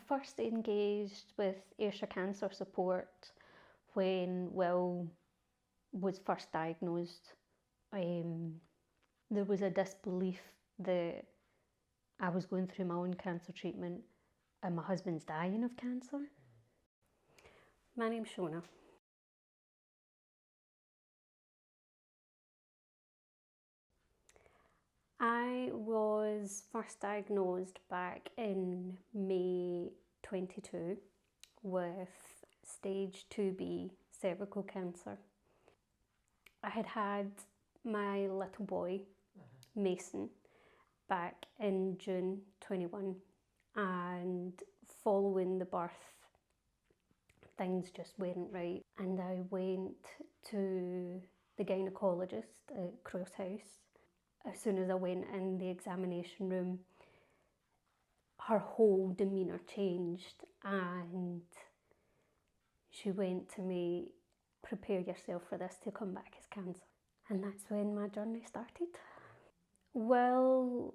first engaged with Ayrshire Cancer Support when Will was first diagnosed. There was a disbelief that I was going through my own cancer treatment and my husband's dying of cancer. My name's Shona. I was first diagnosed back in May 22 with stage 2B cervical cancer. I had had my little boy, Mason, back in June 21, and following the birth, things just weren't right. And I went to the gynaecologist at Cross House. As soon as I went in the examination room, her whole demeanour changed, and she went to me, "Prepare yourself for this to come back as cancer." And that's when my journey started. Well,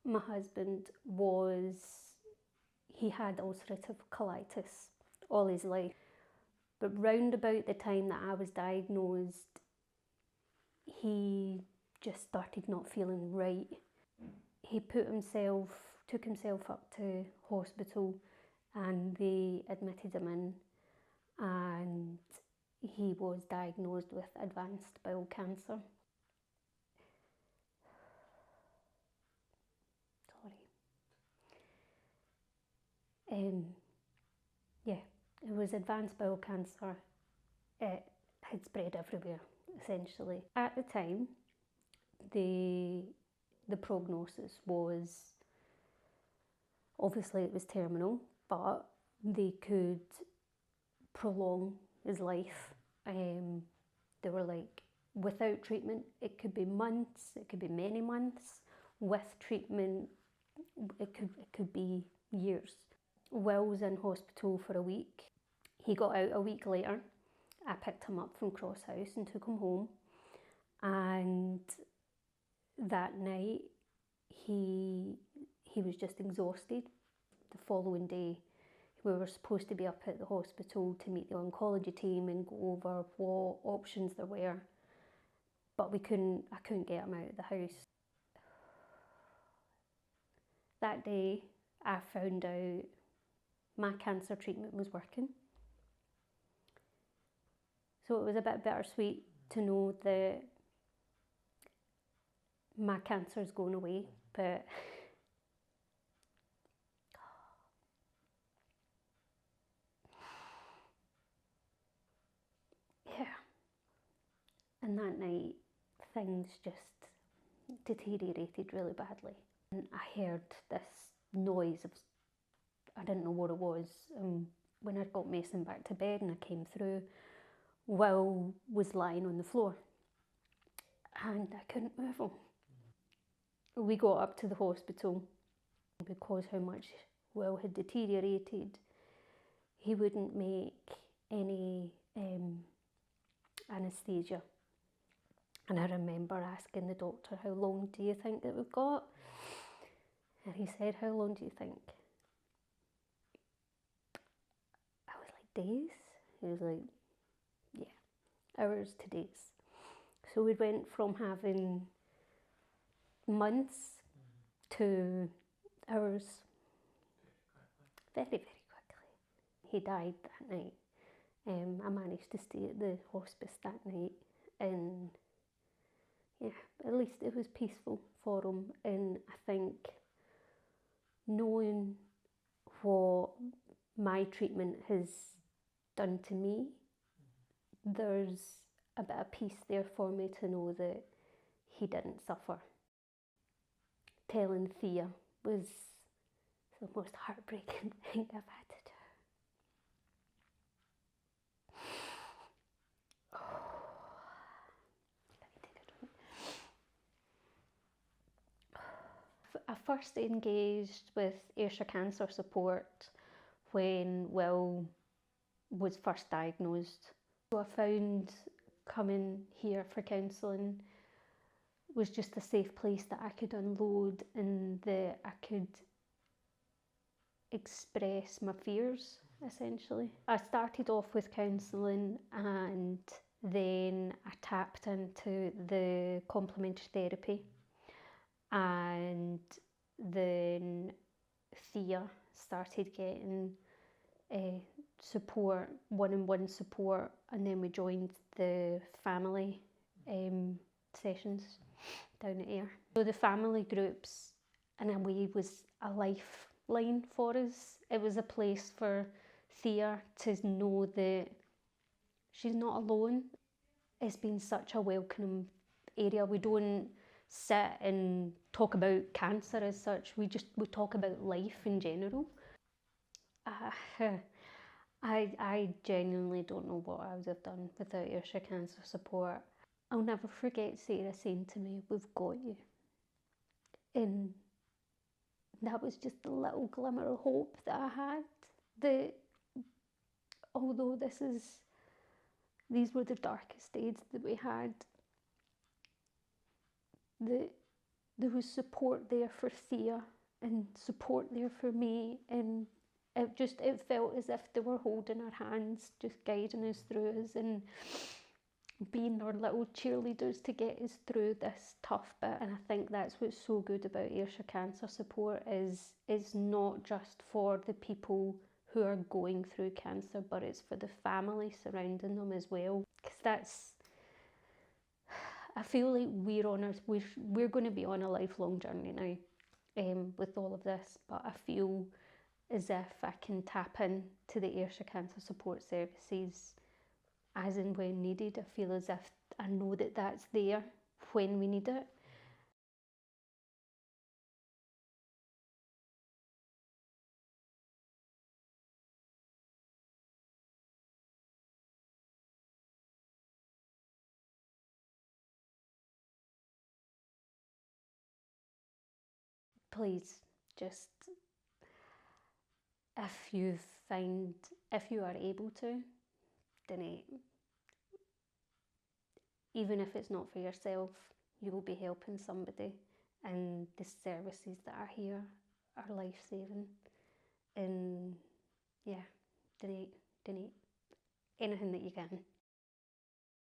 my husband he had ulcerative colitis all his life. But round about the time that I was diagnosed, he just started not feeling right. He took himself up to hospital, and they admitted him in, and he was diagnosed with advanced bowel cancer. Yeah, it was advanced bowel cancer. It had spread everywhere, essentially. At the time, the prognosis was, obviously it was terminal, but they could prolong his life. They were like, without treatment, it could be months, it could be many months. With treatment, it could be years. Will was in hospital for a week. He got out a week later. I picked him up from Cross House and took him home. And that night, he was just exhausted. The following day, we were supposed to be up at the hospital to meet the oncology team and go over what options there were. But I couldn't get him out of the house. That day, I found out my cancer treatment was working. So it was a bit bittersweet to know that my cancer's going away, but yeah. And that night, things just deteriorated really badly. And I heard this noise of, I didn't know what it was. When I got Mason back to bed and I came through, Will was lying on the floor and I couldn't move him. We got up to the hospital because how much Will had deteriorated. He wouldn't make any anaesthesia. And I remember asking the doctor, "How long do you think that we've got?" And he said, "How long do you think?" I was like, "Days?" He was like, "Yeah, hours to days." So we went from having months to hours very, very quickly. He died that night. I managed to stay at the hospice that night, and yeah, at least it was peaceful for him. And I think knowing what my treatment has done to me, there's a bit of peace there for me to know that he didn't suffer. Telling Thea was the most heartbreaking thing I've had to do. I first engaged with Ayrshire Cancer Support when Will was first diagnosed. So I found coming here for counselling was just a safe place that I could unload and that I could express my fears, essentially. I started off with counselling, and then I tapped into the complementary therapy, and then Thea started getting support, one-on-one support, and then we joined the family sessions down at Ayr. So the family groups, in a way, was a lifeline for us. It was a place for Thea to know that she's not alone. It's been such a welcoming area. We don't sit and talk about cancer as such. We talk about life in general. I genuinely don't know what I would have done without Ayrshire Cancer Support. I'll never forget Sarah saying to me, "We've got you." And that was just a little glimmer of hope that I had, that although these were the darkest days that we had, that there was support there for Thea and support there for me, and it felt as if they were holding our hands, just guiding us through us and being our little cheerleaders to get us through this tough bit. And I think that's what's so good about Ayrshire Cancer Support, is it's not just for the people who are going through cancer, but it's for the family surrounding them as well. Because I feel like we're going to be on a lifelong journey now with all of this, but I feel as if I can tap into the Ayrshire Cancer Support services as and when needed. I feel as if I know that that's there when we need it. Please, just if you are able to, donate. Even if it's not for yourself, you will be helping somebody, and the services that are here are life-saving. And yeah, donate anything that you can.